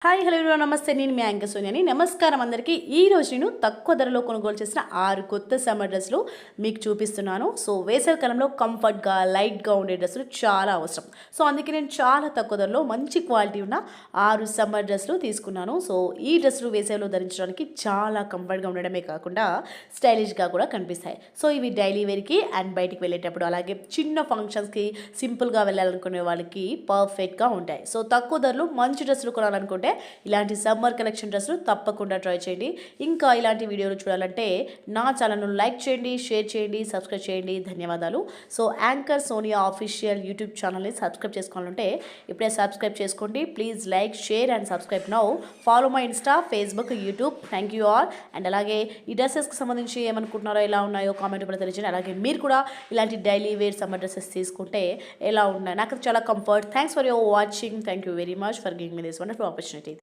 Hi hello everyone నమస్తే నేను మీ anchor సోనియాని నమస్కారం అందరికీ ఈ రోజు నేను తక్కువ ధరలో కొనుగోలు చేసిన 6 కొత్త సమ్మర్ డ్రెస్సులు మీకు చూపిస్తున్నాను. సో వేసవి కాలంలో కంఫర్ట్గా లైట్గా ఉండే డ్రెస్సులు చాలా అవసరం. సో అందుకే నేను చాలా తక్కువ ధరలో మంచి క్వాలిటీ ఉన్న 6 సమ్మర్ డ్రెస్సులు తీసుకున్నాను. సో ఈ డ్రెస్సులు వేసవిలో ధరించడానికి చాలా కంఫర్ట్గా ఉండడమే కాకుండా స్టైలిష్గా కూడా కనిపిస్తాయి. సో ఇవి డైలీ వేర్కి అండ్ బయటికి వెళ్ళేటప్పుడు అలాగే చిన్న ఫంక్షన్స్కి సింపుల్గా వెళ్ళాలనుకునే వాళ్ళకి పర్ఫెక్ట్గా ఉంటాయి. సో తక్కువ ధరలో మంచి డ్రెస్సులు కొనాలనుకుంటే ఇలాంటి సమ్మర్ కలెక్షన్ డ్రెస్సులు తప్పకుండా ట్రై చేయండి. ఇంకా ఇలాంటి వీడియోలు చూడాలంటే నా ఛానల్ను లైక్ చేయండి, షేర్ చేయండి, సబ్స్క్రైబ్ చేయండి. ధన్యవాదాలు. So anchor Sonia official YouTube ఛానల్ని సబ్స్క్రైబ్ చేసుకోవాలంటే ఇప్పుడే సబ్స్క్రైబ్ చేసుకోండి. Please like, share and subscribe now. Follow my Insta, Facebook, YouTube. Thank you all. And అలాగే ఈ డ్రెస్సెస్కి సంబంధించి ఏమనుకుంటున్నారో, ఎలా ఉన్నాయో కామెంట్ కూడా తెలియజేయండి. అలాగే మీరు కూడా ఇలాంటి డైలీ వేర్ సమ్మర్ డ్రెస్సెస్ తీసుకుంటే ఎలా ఉన్నాయి, నాకు చాలా comfort. Thanks for your watching. Thank you very much for giving me this wonderful opportunity.